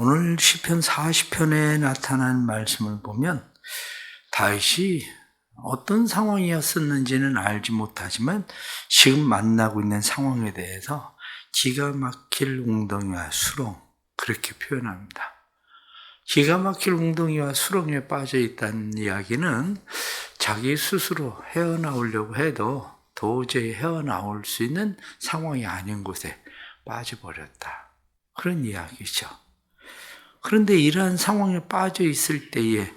오늘 시편 40편에 나타난 말씀을 보면 다윗이 어떤 상황이었었는지는 알지 못하지만 지금 만나고 있는 상황에 대해서 기가 막힐 웅덩이와 수렁, 그렇게 표현합니다. 기가 막힐 웅덩이와 수렁에 빠져 있다는 이야기는 자기 스스로 헤어나오려고 해도 도저히 헤어나올 수 있는 상황이 아닌 곳에 빠져버렸다, 그런 이야기죠. 그런데 이러한 상황에 빠져 있을 때에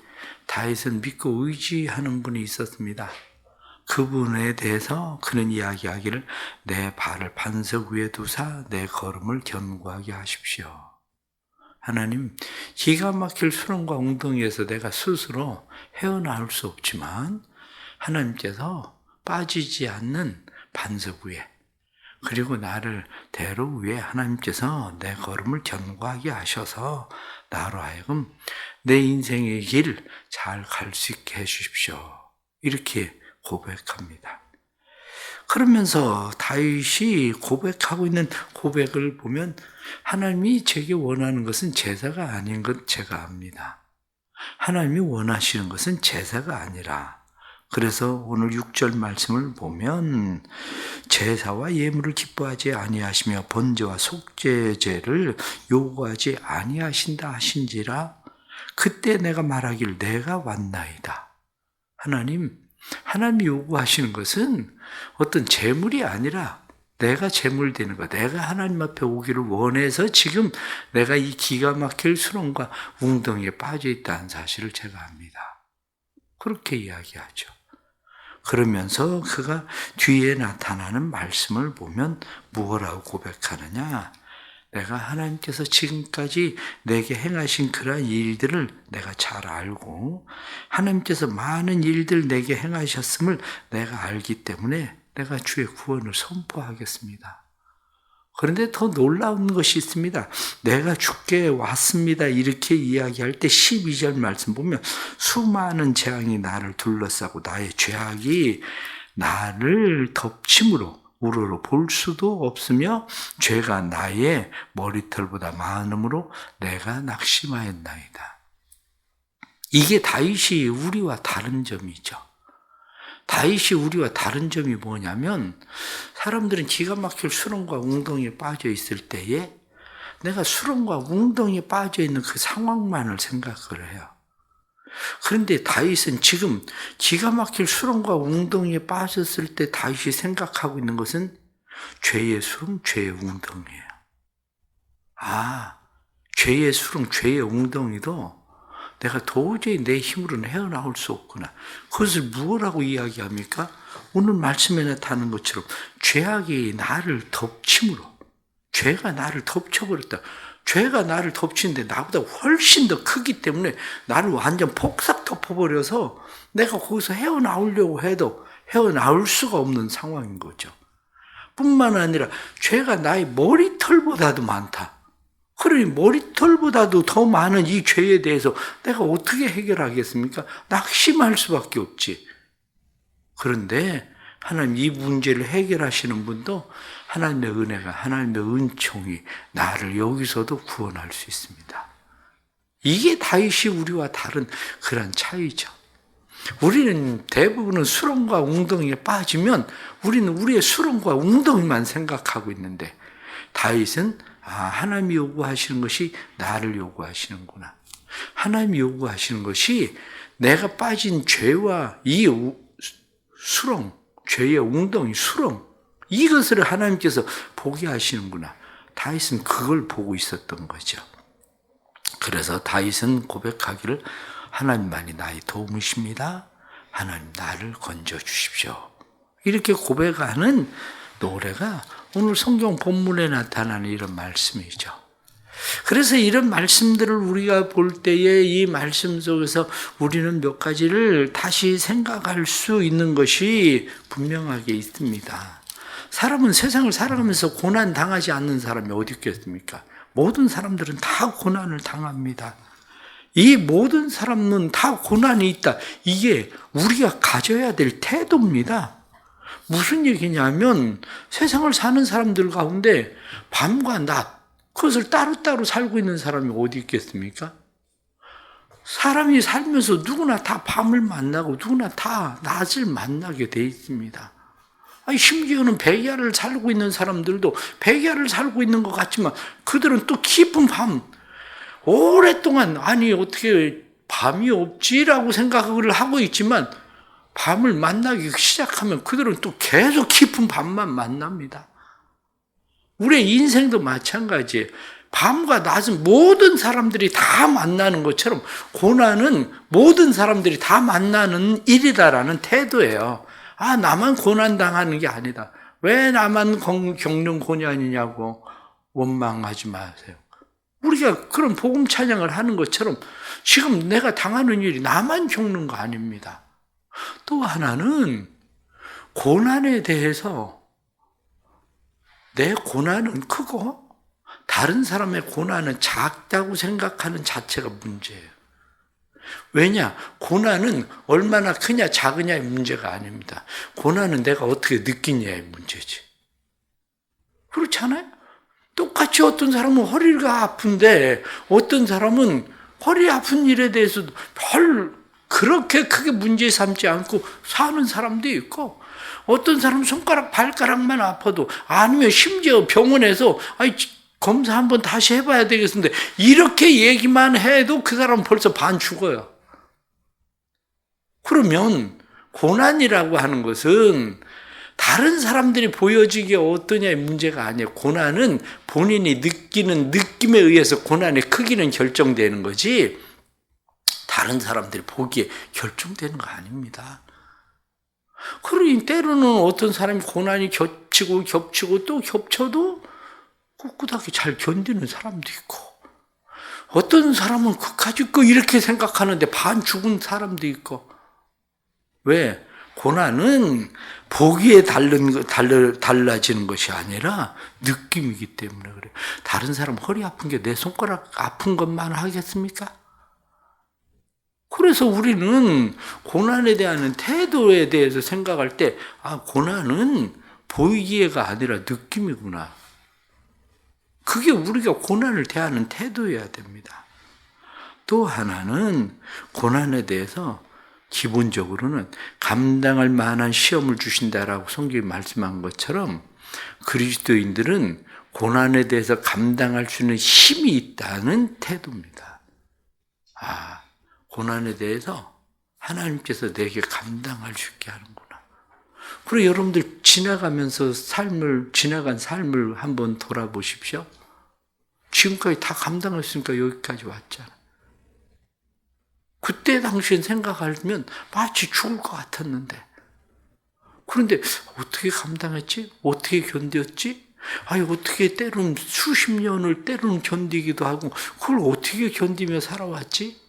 다윗은 믿고 의지하는 분이 있었습니다. 그분에 대해서 그는 이야기하기를 내 발을 반석 위에 두사 내 걸음을 견고하게 하십시오. 하나님, 기가 막힐 수렁과 웅덩이에서 내가 스스로 헤어나올 수 없지만 하나님께서 빠지지 않는 반석 위에, 그리고 나를 대로 위에 하나님께서 내 걸음을 견고하게 하셔서 나로 하여금 내 인생의 길 잘 갈 수 있게 해주십시오. 이렇게 고백합니다. 그러면서 다윗이 고백하고 있는 고백을 보면 하나님이 제게 원하는 것은 제사가 아닌 것 제가 압니다. 하나님이 원하시는 것은 제사가 아니라, 그래서 오늘 6절 말씀을 보면 제사와 예물을 기뻐하지 아니하시며 번제와 속죄제를 요구하지 아니하신다 하신지라 그때 내가 말하길 내가 왔나이다. 하나님이 요구하시는 것은 어떤 제물이 아니라 내가 제물 되는 것, 내가 하나님 앞에 오기를 원해서 지금 내가 이 기가 막힐 수렁과 웅덩이에 빠져 있다는 사실을 제가 압니다. 그렇게 이야기하죠. 그러면서 그가 뒤에 나타나는 말씀을 보면 무엇라고 고백하느냐? 내가 하나님께서 지금까지 내게 행하신 그러한 일들을 내가 잘 알고 하나님께서 많은 일들 내게 행하셨음을 내가 알기 때문에 내가 주의 구원을 선포하겠습니다. 그런데 더 놀라운 것이 있습니다. 내가 주께 왔습니다. 이렇게 이야기할 때 12절 말씀 보면 수많은 재앙이 나를 둘러싸고 나의 죄악이 나를 덮침으로 우러러 볼 수도 없으며 죄가 나의 머리털보다 많음으로 내가 낙심하였나이다. 이게 다윗이 우리와 다른 점이죠. 다윗이 우리와 다른 점이 뭐냐면 사람들은 기가 막힐 수렁과 웅덩이에 빠져 있을 때에 내가 수렁과 웅덩이에 빠져 있는 그 상황만을 생각을 해요. 그런데 다윗은 지금 기가 막힐 수렁과 웅덩이에 빠졌을 때 다윗이 생각하고 있는 것은 죄의 수렁, 죄의 웅덩이에요. 죄의 수렁, 죄의 웅덩이도 내가 도저히 내 힘으로는 헤어나올 수 없구나. 그것을 무엇라고 이야기합니까? 오늘 말씀에 나타나는 것처럼 죄악이 나를 덮침으로, 죄가 나를 덮쳐버렸다. 죄가 나를 덮치는데 나보다 훨씬 더 크기 때문에 나를 완전 폭삭 덮어버려서 내가 거기서 헤어나오려고 해도 헤어나올 수가 없는 상황인 거죠. 뿐만 아니라 죄가 나의 머리털보다도 많다. 그러니 머리털보다도 더 많은 이 죄에 대해서 내가 어떻게 해결하겠습니까? 낙심할 수밖에 없지. 그런데 하나님 이 문제를 해결하시는 분도 하나님의 은혜가, 하나님의 은총이 나를 여기서도 구원할 수 있습니다. 이게 다윗이 우리와 다른 그런 차이죠. 우리는 대부분은 수렁과 웅덩이에 빠지면 우리는 우리의 수렁과 웅덩이만 생각하고 있는데 다윗은 하나님이 요구하시는 것이 나를 요구하시는구나. 하나님이 요구하시는 것이 내가 빠진 죄와 이 수렁, 죄의 웅덩이, 수렁, 이것을 하나님께서 보게 하시는구나. 다윗은 그걸 보고 있었던 거죠. 그래서 다윗은 고백하기를 하나님만이 나의 도움이십니다. 하나님 나를 건져주십시오. 이렇게 고백하는 노래가 오늘 성경 본문에 나타나는 이런 말씀이죠. 그래서 이런 말씀들을 우리가 볼 때에 이 말씀 속에서 우리는 몇 가지를 다시 생각할 수 있는 것이 분명하게 있습니다. 사람은 세상을 살아가면서 고난 당하지 않는 사람이 어디 있겠습니까? 모든 사람들은 다 고난을 당합니다. 이 모든 사람은 다 고난이 있다. 이게 우리가 가져야 될 태도입니다. 무슨 얘기냐면 세상을 사는 사람들 가운데 밤과 낮, 그것을 따로따로 살고 있는 사람이 어디 있겠습니까? 사람이 살면서 누구나 다 밤을 만나고 누구나 다 낮을 만나게 돼 있습니다. 아니, 심지어는 백야를 살고 있는 사람들도 백야를 살고 있는 것 같지만 그들은 또 깊은 밤, 오랫동안 아니 어떻게 밤이 없지라고 생각을 하고 있지만 밤을 만나기 시작하면 그들은 또 계속 깊은 밤만 만납니다. 우리의 인생도 마찬가지예요. 밤과 낮은 모든 사람들이 다 만나는 것처럼 고난은 모든 사람들이 다 만나는 일이다라는 태도예요. 아, 나만 고난당하는 게 아니다. 왜 나만 겪는 고난이냐고 원망하지 마세요. 우리가 그런 복음 찬양을 하는 것처럼 지금 내가 당하는 일이 나만 겪는 거 아닙니다. 또 하나는 고난에 대해서 내 고난은 크고 다른 사람의 고난은 작다고 생각하는 자체가 문제예요. 왜냐? 고난은 얼마나 크냐 작으냐의 문제가 아닙니다. 고난은 내가 어떻게 느끼냐의 문제지. 그렇지 않아요? 똑같이 어떤 사람은 허리가 아픈데 어떤 사람은 허리 아픈 일에 대해서 별 그렇게 크게 문제 삼지 않고 사는 사람도 있고, 어떤 사람은 손가락 발가락만 아파도, 아니면 심지어 병원에서 검사 한번 다시 해봐야 되겠는데 이렇게 얘기만 해도 그 사람은 벌써 반 죽어요. 그러면 고난이라고 하는 것은 다른 사람들이 보여지기에 어떠냐의 문제가 아니에요. 고난은 본인이 느끼는 느낌에 의해서 고난의 크기는 결정되는 거지 다른 사람들이 보기에 결정되는 거 아닙니다. 그러니 때로는 어떤 사람이 고난이 겹치고 또 겹쳐도 꿋꿋하게 잘 견디는 사람도 있고, 어떤 사람은 그까짓 거 이렇게 생각하는데 반 죽은 사람도 있고. 왜? 고난은 보기에 달라지는 것이 아니라 느낌이기 때문에 그래요. 다른 사람 허리 아픈 게 내 손가락 아픈 것만 하겠습니까? 그래서 우리는 고난에 대한 태도에 대해서 생각할 때, 고난은 보이기에가 아니라 느낌이구나. 그게 우리가 고난을 대하는 태도여야 됩니다. 또 하나는 고난에 대해서 기본적으로는 감당할 만한 시험을 주신다라고 성경이 말씀한 것처럼 그리스도인들은 고난에 대해서 감당할 수 있는 힘이 있다는 태도입니다. 고난에 대해서 하나님께서 내게 감당할 수 있게 하는구나. 그리고 여러분들 지나간 삶을 한번 돌아보십시오. 지금까지 다 감당했으니까 여기까지 왔잖아. 그때 당시엔 생각하면 마치 죽을 것 같았는데, 그런데 어떻게 감당했지? 어떻게 견뎠지? 어떻게 때로는 수십 년을 때로는 견디기도 하고 그걸 어떻게 견디며 살아왔지?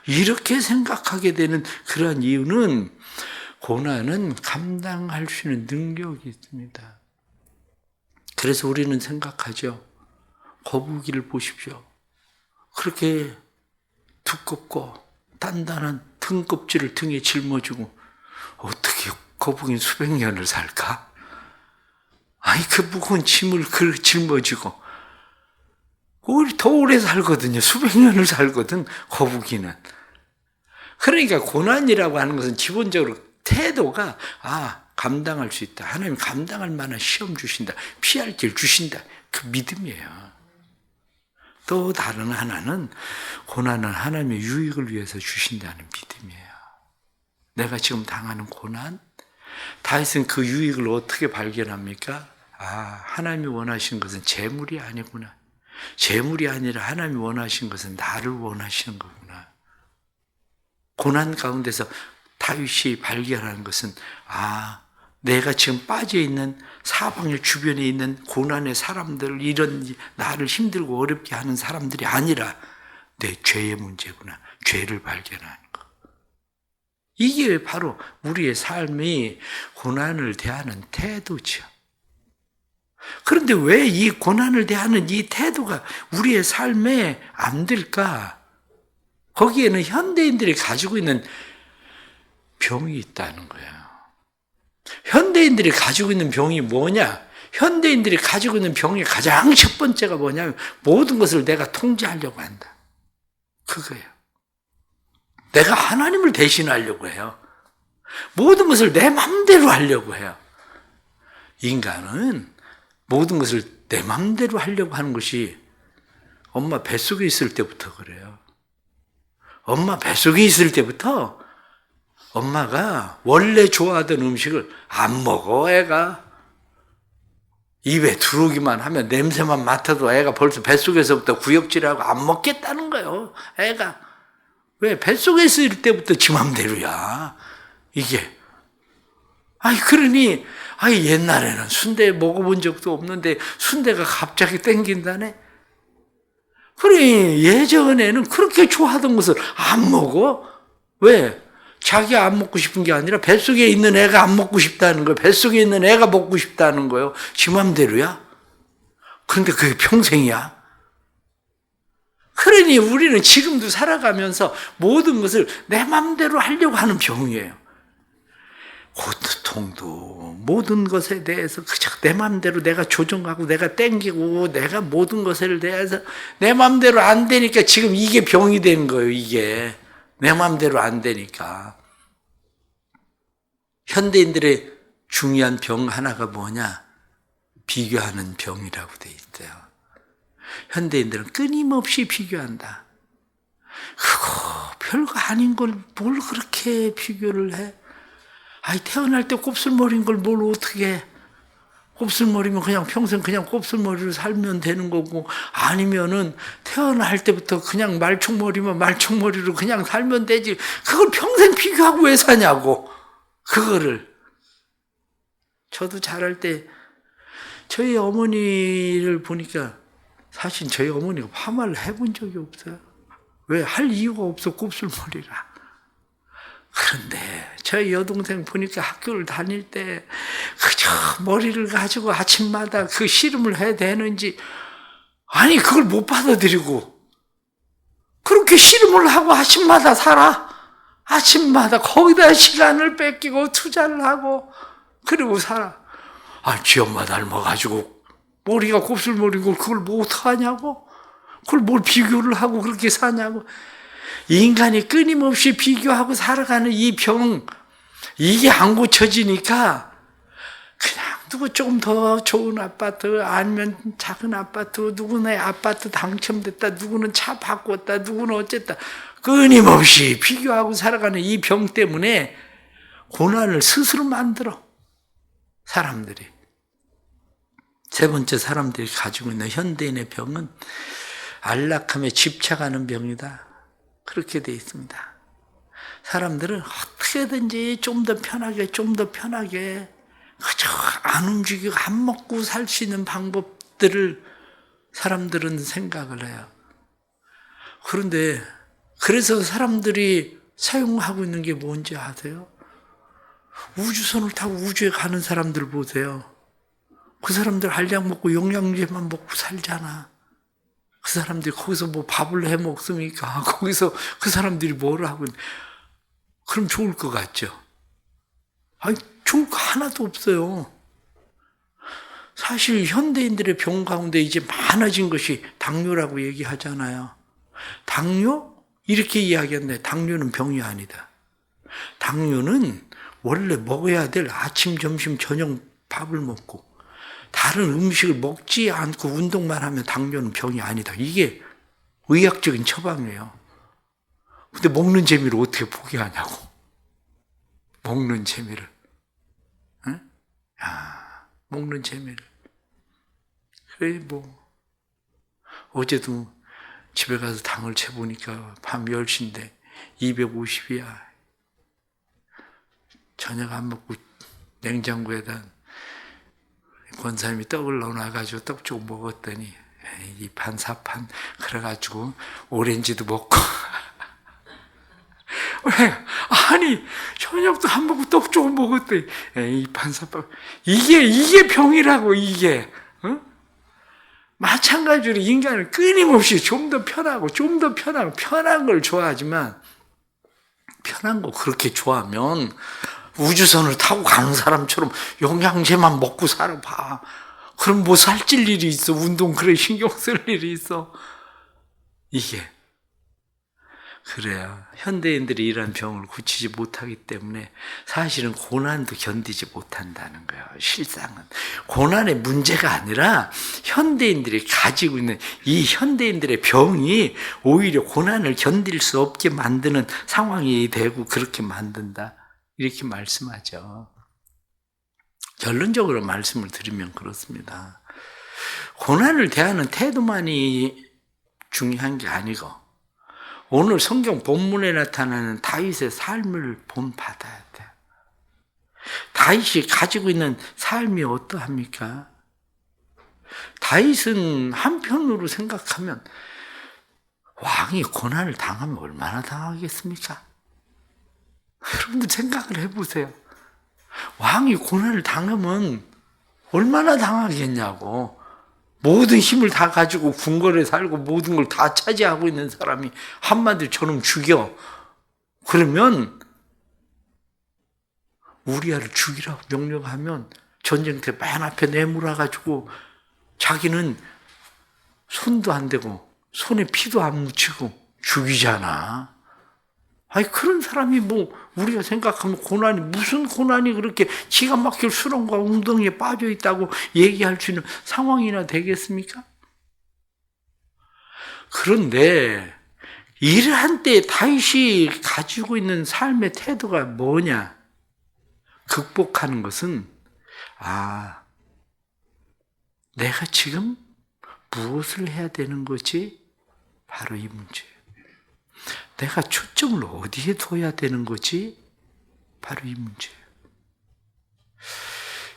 이렇게 생각하게 되는 그러한 이유는 고난은 감당할 수 있는 능력이 있습니다. 그래서 우리는 생각하죠. 거북이를 보십시오. 그렇게 두껍고 단단한 등껍질을 등에 짊어지고 어떻게 거북이는 수백 년을 살까? 그 무거운 짐을 짊어지고 더 오래 살거든요. 수백 년을 살거든, 거북이는. 그러니까 고난이라고 하는 것은 기본적으로 태도가 감당할 수 있다. 하나님 감당할 만한 시험 주신다. 피할 길 주신다. 그 믿음이에요. 또 다른 하나는 고난은 하나님의 유익을 위해서 주신다는 믿음이에요. 내가 지금 당하는 고난, 다윗은 그 유익을 어떻게 발견합니까? 하나님이 원하시는 것은 재물이 아니구나. 재물이 아니라 하나님이 원하시는 것은 나를 원하시는 거구나. 고난 가운데서 다윗이 발견하는 것은 내가 지금 빠져있는 사방의 주변에 있는 고난의 사람들, 이런 나를 힘들고 어렵게 하는 사람들이 아니라 내 죄의 문제구나. 죄를 발견하는 것. 이게 바로 우리의 삶이 고난을 대하는 태도죠. 그런데 왜 이 고난을 대하는 이 태도가 우리의 삶에 안 들까? 거기에는 현대인들이 가지고 있는 병이 있다는 거예요. 현대인들이 가지고 있는 병이 뭐냐? 현대인들이 가지고 있는 병의 가장 첫 번째가 뭐냐면 모든 것을 내가 통제하려고 한다. 그거예요. 내가 하나님을 대신하려고 해요. 모든 것을 내 맘대로 하려고 해요. 인간은 모든 것을 내 맘대로 하려고 하는 것이 엄마 뱃속에 있을 때부터 그래요. 엄마 뱃속에 있을 때부터 엄마가 원래 좋아하던 음식을 안 먹어, 애가. 입에 들어오기만 하면 냄새만 맡아도 애가 벌써 뱃속에서부터 구역질하고 안 먹겠다는 거예요, 애가. 왜? 뱃속에 있을 때부터 지 맘대로야, 이게. 그러니, 옛날에는 순대 먹어본 적도 없는데 순대가 갑자기 땡긴다네? 그래, 예전에는 그렇게 좋아하던 것을 안 먹어? 왜? 자기가 안 먹고 싶은 게 아니라 뱃속에 있는 애가 안 먹고 싶다는 거예요. 뱃속에 있는 애가 먹고 싶다는 거예요. 지 맘대로야? 그런데 그게 평생이야? 그러니 우리는 지금도 살아가면서 모든 것을 내 맘대로 하려고 하는 병이에요. 고통도 모든 것에 대해서 그저 내 맘대로 내가 조정하고 내가 땡기고 내가 모든 것에 대해서 내 맘대로 안 되니까 지금 이게 병이 된 거예요. 이게 내 맘대로 안 되니까. 현대인들의 중요한 병 하나가 뭐냐? 비교하는 병이라고 돼 있어요. 현대인들은 끊임없이 비교한다. 그거 별거 아닌 걸 뭘 그렇게 비교를 해? 태어날 때 곱슬머리인 걸 뭘 어떻게 해? 곱슬머리면 그냥 평생 그냥 곱슬머리로 살면 되는 거고, 아니면은 태어날 때부터 그냥 말총머리면 말총머리로 그냥 살면 되지. 그걸 평생 비교하고 왜 사냐고. 그거를. 저도 자랄 때 저희 어머니를 보니까 사실 저희 어머니가 파마를 해본 적이 없어요. 왜? 할 이유가 없어, 곱슬머리라. 그런데 저희 여동생 보니까 학교를 다닐 때 그저 머리를 가지고 아침마다 그 씨름을 해야 되는지, 그걸 못 받아들이고 그렇게 씨름을 하고 아침마다 살아. 아침마다 거기다 시간을 뺏기고 투자를 하고 그러고 살아. 지 엄마 닮아가지고 머리가 곱슬머리고 그걸 뭐 어떡하냐고. 그걸 뭘 비교를 하고 그렇게 사냐고. 인간이 끊임없이 비교하고 살아가는 이 병, 이게 안 고쳐지니까 그냥 누구 조금 더 좋은 아파트, 아니면 작은 아파트, 누구네 아파트 당첨됐다, 누구는 차 바꿨다, 누구는 어쨌다, 끊임없이 비교하고 살아가는 이 병 때문에 고난을 스스로 만들어, 사람들이. 세 번째, 사람들이 가지고 있는 현대인의 병은 안락함에 집착하는 병이다. 그렇게 되어 있습니다. 사람들은 어떻게든지 좀 더 편하게 그저 안 움직이고 안 먹고 살 수 있는 방법들을 사람들은 생각을 해요. 그런데 그래서 사람들이 사용하고 있는 게 뭔지 아세요? 우주선을 타고 우주에 가는 사람들 보세요. 그 사람들 알약 먹고 영양제만 먹고 살잖아. 그 사람들이 거기서 뭐 밥을 해 먹습니까? 거기서 그 사람들이 뭐를 하고 있는. 그럼 좋을 것 같죠? 좋을 거 하나도 없어요. 사실 현대인들의 병 가운데 이제 많아진 것이 당뇨라고 얘기하잖아요. 당뇨? 이렇게 이야기하는데 당뇨는 병이 아니다. 당뇨는 원래 먹어야 될 아침, 점심, 저녁 밥을 먹고 다른 음식을 먹지 않고 운동만 하면 당뇨는 병이 아니다. 이게 의학적인 처방이에요. 근데 먹는 재미를 어떻게 포기하냐고. 먹는 재미를. 응? 먹는 재미를. 그래, 어제도 집에 가서 당을 재보니까 밤 10시인데 250이야. 저녁 안 먹고 냉장고에다 권사님이 떡을 넣어놔가지고 떡 조금 먹었더니 이 반사판 그래가지고 오렌지도 먹고 왜? 저녁도 안 먹고 떡 조금 먹었더니 이 반사판 이게 병이라고. 이게 마찬가지로 인간은 끊임없이 좀 더 편하고 편한 걸 좋아하지만, 편한 거 그렇게 좋아하면 우주선을 타고 가는 사람처럼 영양제만 먹고 살아봐. 그럼 뭐 살찔 일이 있어? 운동 그래 신경 쓸 일이 있어? 이게 그래요. 현대인들이 이런 병을 고치지 못하기 때문에 사실은 고난도 견디지 못한다는 거예요. 실상은 고난의 문제가 아니라 현대인들이 가지고 있는 이 현대인들의 병이 오히려 고난을 견딜 수 없게 만드는 상황이 되고 그렇게 만든다, 이렇게 말씀하죠. 결론적으로 말씀을 드리면 그렇습니다. 고난을 대하는 태도만이 중요한 게 아니고 오늘 성경 본문에 나타나는 다윗의 삶을 본받아야 돼. 다윗이 가지고 있는 삶이 어떠합니까? 다윗은 한편으로 생각하면 왕이 고난을 당하면 얼마나 당하겠습니까? 여러분들 생각을 해보세요. 왕이 고난을 당하면 얼마나 당하겠냐고. 모든 힘을 다 가지고 궁궐에 살고 모든 걸 다 차지하고 있는 사람이 한마디로 저놈 죽여. 그러면 우리아를 죽이라고 명령하면 전쟁터 맨 앞에 내몰아가지고 자기는 손도 안 대고 손에 피도 안 묻히고 죽이잖아. 아니 그런 사람이 뭐 우리가 생각하면 고난이 무슨 고난이 그렇게 기가 막힐 수렁과 웅덩이에 빠져 있다고 얘기할 수 있는 상황이나 되겠습니까? 그런데 이러한 때에 다윗이 가지고 있는 삶의 태도가 뭐냐? 극복하는 것은 내가 지금 무엇을 해야 되는 거지? 바로 이 문제예요. 내가 초점을 어디에 둬야 되는 거지? 바로 이 문제예요.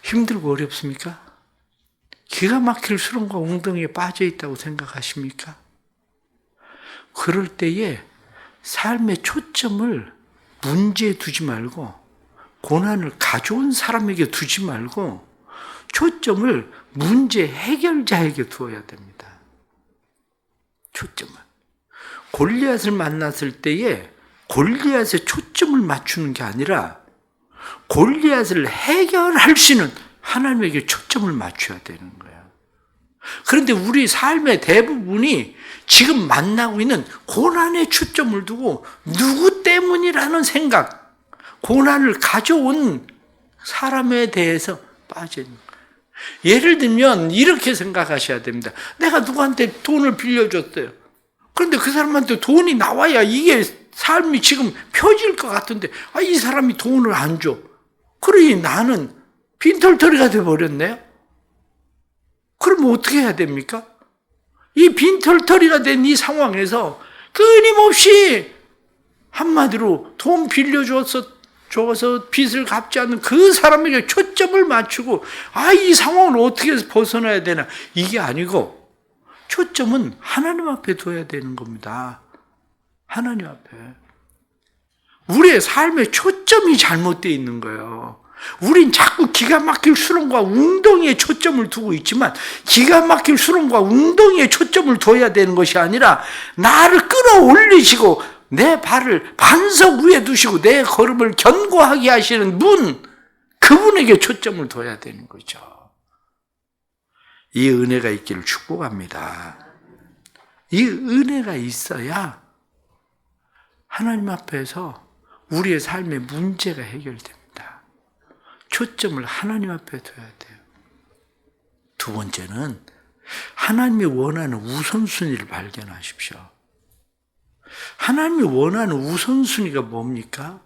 힘들고 어렵습니까? 기가 막힐 수렁과 웅덩이에 빠져 있다고 생각하십니까? 그럴 때에 삶의 초점을 문제에 두지 말고 고난을 가져온 사람에게 두지 말고 초점을 문제 해결자에게 두어야 됩니다. 초점을. 골리앗을 만났을 때에 골리앗의 초점을 맞추는 게 아니라 골리앗을 해결할 수 있는 하나님에게 초점을 맞춰야 되는 거예요. 그런데 우리 삶의 대부분이 지금 만나고 있는 고난에 초점을 두고 누구 때문이라는 생각, 고난을 가져온 사람에 대해서 빠져 있는 거예요. 예를 들면 이렇게 생각하셔야 됩니다. 내가 누구한테 돈을 빌려줬어요. 그런데 그 사람한테 돈이 나와야 이게 삶이 지금 펴질 것 같은데 이 사람이 돈을 안 줘. 그러니 나는 빈털터리가 돼버렸네요. 그럼 어떻게 해야 됩니까? 이 빈털터리가 된 이 상황에서 끊임없이 한마디로 돈 빌려줘서 빚을 갚지 않는 그 사람에게 초점을 맞추고 이 상황을 어떻게 해서 벗어나야 되나, 이게 아니고 초점은 하나님 앞에 둬야 되는 겁니다. 하나님 앞에. 우리의 삶의 초점이 잘못되어 있는 거예요. 우린 자꾸 기가 막힐 수렁과 웅덩이에 초점을 두고 있지만 기가 막힐 수렁과 웅덩이에 초점을 둬야 되는 것이 아니라 나를 끌어올리시고 내 발을 반석 위에 두시고 내 걸음을 견고하게 하시는 분, 그분에게 초점을 둬야 되는 거죠. 이 은혜가 있기를 축복합니다. 이 은혜가 있어야 하나님 앞에서 우리의 삶의 문제가 해결됩니다. 초점을 하나님 앞에 둬야 돼요. 두 번째는 하나님이 원하는 우선순위를 발견하십시오. 하나님이 원하는 우선순위가 뭡니까?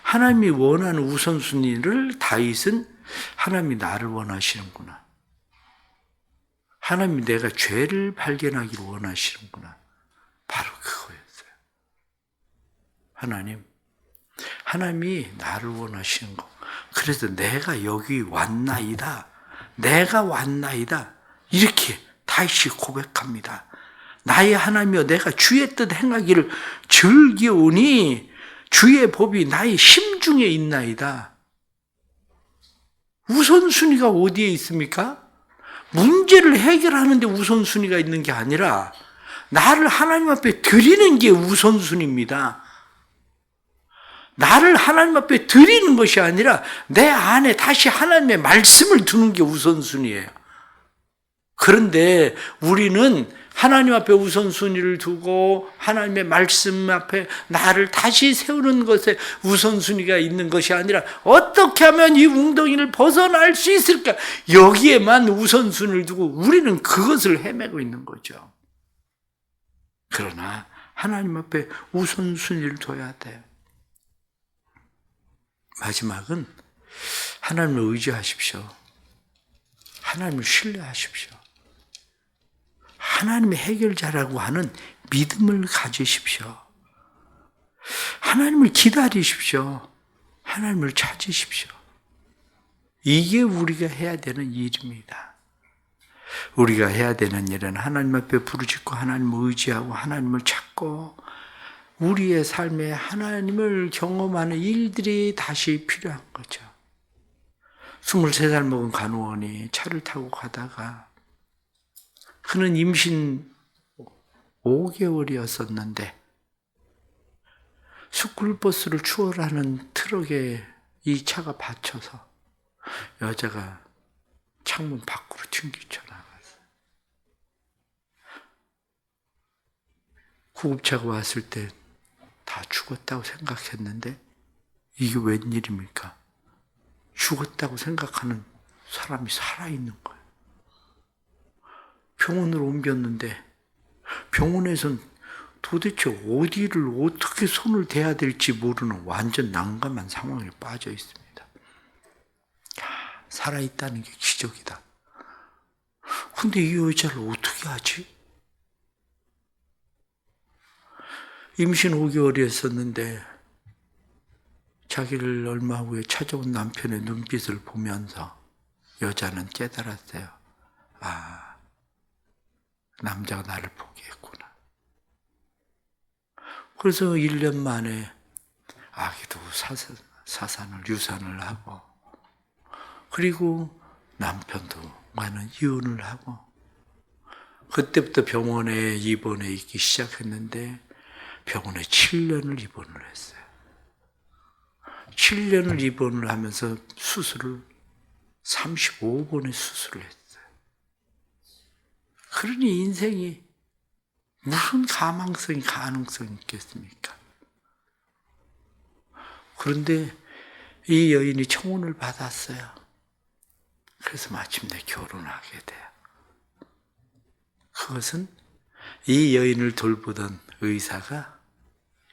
하나님이 원하는 우선순위를 다윗은 하나님이 나를 원하시는구나. 하나님이 내가 죄를 발견하기를 원하시는구나. 바로 그거였어요. 하나님이 나를 원하시는 거. 그래서 내가 여기 왔나이다. 내가 왔나이다. 이렇게 다윗이 고백합니다. 나의 하나님이여 내가 주의 뜻 행하기를 즐기오니 주의 법이 나의 심중에 있나이다. 우선순위가 어디에 있습니까? 문제를 해결하는 데 우선순위가 있는 게 아니라 나를 하나님 앞에 드리는 게 우선순위입니다. 나를 하나님 앞에 드리는 것이 아니라 내 안에 다시 하나님의 말씀을 두는 게 우선순위예요. 그런데 우리는 하나님 앞에 우선순위를 두고 하나님의 말씀 앞에 나를 다시 세우는 것에 우선순위가 있는 것이 아니라 어떻게 하면 이 웅덩이를 벗어날 수 있을까? 여기에만 우선순위를 두고 우리는 그것을 헤매고 있는 거죠. 그러나 하나님 앞에 우선순위를 둬야 돼요. 마지막은 하나님을 의지하십시오. 하나님을 신뢰하십시오. 하나님의 해결자라고 하는 믿음을 가지십시오. 하나님을 기다리십시오. 하나님을 찾으십시오. 이게 우리가 해야 되는 일입니다. 우리가 해야 되는 일은 하나님 앞에 부르짖고 하나님을 의지하고 하나님을 찾고 우리의 삶에 하나님을 경험하는 일들이 다시 필요한 거죠. 23살 먹은 간호원이 차를 타고 가다가 그는 임신 5개월이었었는데 스쿨버스를 추월하는 트럭에 이 차가 받쳐서 여자가 창문 밖으로 튕기쳐 나갔어요. 구급차가 왔을 때 다 죽었다고 생각했는데 이게 웬일입니까? 죽었다고 생각하는 사람이 살아있는 거예요. 병원으로 옮겼는데 병원에선 도대체 어디를 어떻게 손을 대야 될지 모르는 완전 난감한 상황에 빠져 있습니다. 살아있다는 게 기적이다. 근데 이 여자를 어떻게 하지? 임신 5개월이었었는데 자기를 얼마 후에 찾아온 남편의 눈빛을 보면서 여자는 깨달았어요. 아, 남자가 나를 포기했구나. 그래서 1년 만에 아기도 사산을 유산을 하고 그리고 남편도 많은 이혼을 하고 그때부터 병원에 입원해 있기 시작했는데 병원에 7년을 입원을 했어요. 7년을 입원을 하면서 수술을 35번의 수술을 했어요. 그러니 인생이 무슨 가능성이 있겠습니까? 그런데 이 여인이 청혼을 받았어요. 그래서 마침내 결혼하게 돼요. 그것은 이 여인을 돌보던 의사가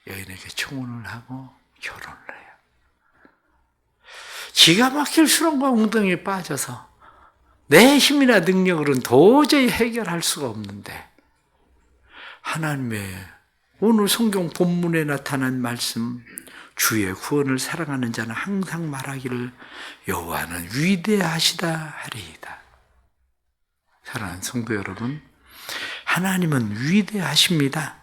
여인에게 청혼을 하고 결혼을 해요. 기가 막힐 수렁과 웅덩이에 빠져서 내 힘이나 능력으로는 도저히 해결할 수가 없는데 하나님의 오늘 성경 본문에 나타난 말씀 주의 구원을 사랑하는 자는 항상 말하기를 여호와는 위대하시다 하리이다. 사랑하는 성도 여러분, 하나님은 위대하십니다.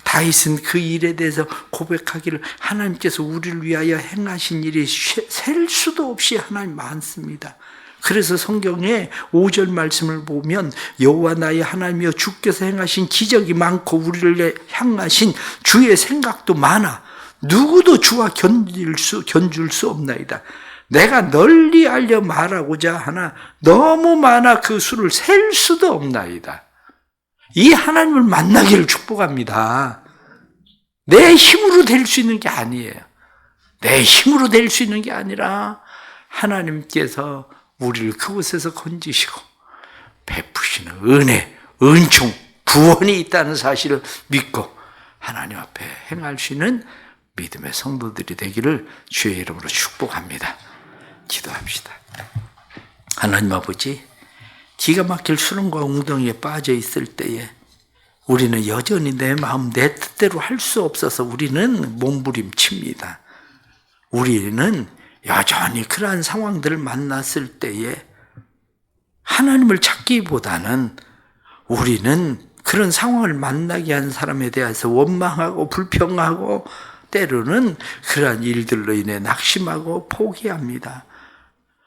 다윗은 그 일에 대해서 고백하기를 하나님께서 우리를 위하여 행하신 일이 셀 수도 없이 하나님 많습니다. 그래서 성경에 5절 말씀을 보면 여호와 나의 하나님이여 주께서 행하신 기적이 많고 우리를 향하신 주의 생각도 많아 누구도 주와 견줄 수 없나이다. 내가 널리 알려 말하고자 하나 너무 많아 그 수를 셀 수도 없나이다. 이 하나님을 만나기를 축복합니다. 내 힘으로 될 수 있는 게 아니에요. 내 힘으로 될 수 있는 게 아니라 하나님께서 우리를 그곳에서 건지시고 베푸시는 은혜, 은총, 구원이 있다는 사실을 믿고 하나님 앞에 행할 수 있는 믿음의 성도들이 되기를 주의 이름으로 축복합니다. 기도합시다. 하나님 아버지, 기가 막힐 수렁과 웅덩이에 빠져 있을 때에 우리는 여전히 내 마음 내 뜻대로 할 수 없어서 우리는 몸부림칩니다. 우리는 여전히 그러한 상황들을 만났을 때에 하나님을 찾기보다는 우리는 그런 상황을 만나게 한 사람에 대해서 원망하고 불평하고 때로는 그러한 일들로 인해 낙심하고 포기합니다.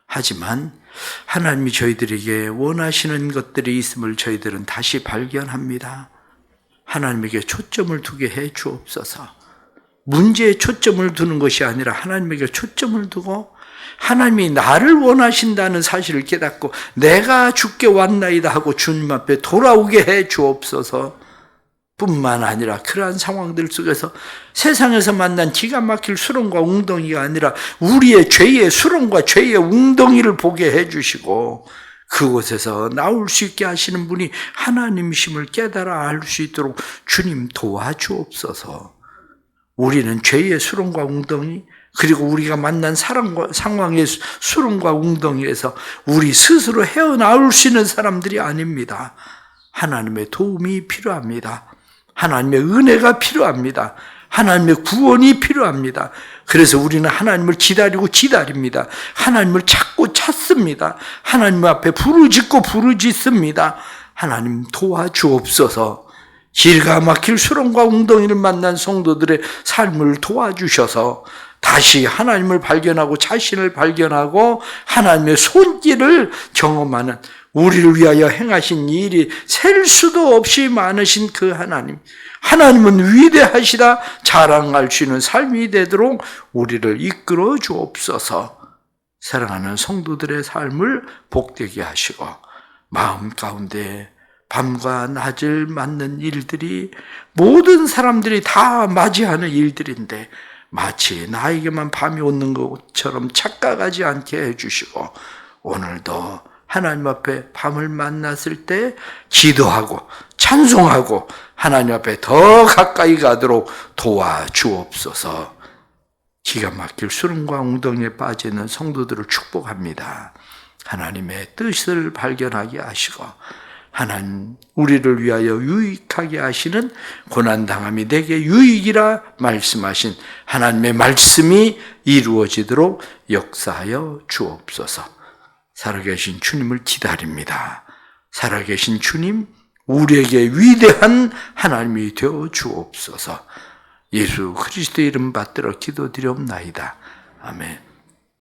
하지만 하나님이 저희들에게 원하시는 것들이 있음을 저희들은 다시 발견합니다. 하나님에게 초점을 두게 해 주옵소서. 문제에 초점을 두는 것이 아니라 하나님에게 초점을 두고 하나님이 나를 원하신다는 사실을 깨닫고 내가 주께 왔나이다 하고 주님 앞에 돌아오게 해 주옵소서. 뿐만 아니라 그러한 상황들 속에서 세상에서 만난 기가 막힐 수렁과 웅덩이가 아니라 우리의 죄의 수렁과 죄의 웅덩이를 보게 해 주시고 그곳에서 나올 수 있게 하시는 분이 하나님이심을 깨달아 알 수 있도록 주님 도와주옵소서. 우리는 죄의 수렁과 웅덩이, 그리고 우리가 만난 상황의 수렁과 웅덩이에서 우리 스스로 헤어나올 수 있는 사람들이 아닙니다. 하나님의 도움이 필요합니다. 하나님의 은혜가 필요합니다. 하나님의 구원이 필요합니다. 그래서 우리는 하나님을 기다립니다. 하나님을 찾습니다. 하나님 앞에 부르짖습니다. 하나님 도와주옵소서. 기가 막힐 수렁과 웅덩이를 만난 성도들의 삶을 도와주셔서 다시 하나님을 발견하고 자신을 발견하고 하나님의 손길을 경험하는, 우리를 위하여 행하신 일이 셀 수도 없이 많으신 그 하나님, 하나님은 위대하시다 자랑할 수 있는 삶이 되도록 우리를 이끌어 주옵소서. 사랑하는 성도들의 삶을 복되게 하시고 마음 가운데 밤과 낮을 맞는 일들이 모든 사람들이 다 맞이하는 일들인데 마치 나에게만 밤이 오는 것처럼 착각하지 않게 해주시고 오늘도 하나님 앞에 밤을 만났을 때 기도하고 찬송하고 하나님 앞에 더 가까이 가도록 도와주옵소서. 기가 막힐 수렁과 웅덩이에 빠지는 성도들을 축복합니다. 하나님의 뜻을 발견하게 하시고 하나님 우리를 위하여 유익하게 하시는 고난당함이 내게 유익이라 말씀하신 하나님의 말씀이 이루어지도록 역사하여 주옵소서. 살아계신 주님을 기다립니다. 살아계신 주님, 우리에게 위대한 하나님이 되어 주옵소서. 예수 그리스도의 이름 받들어 기도드리옵나이다. 아멘.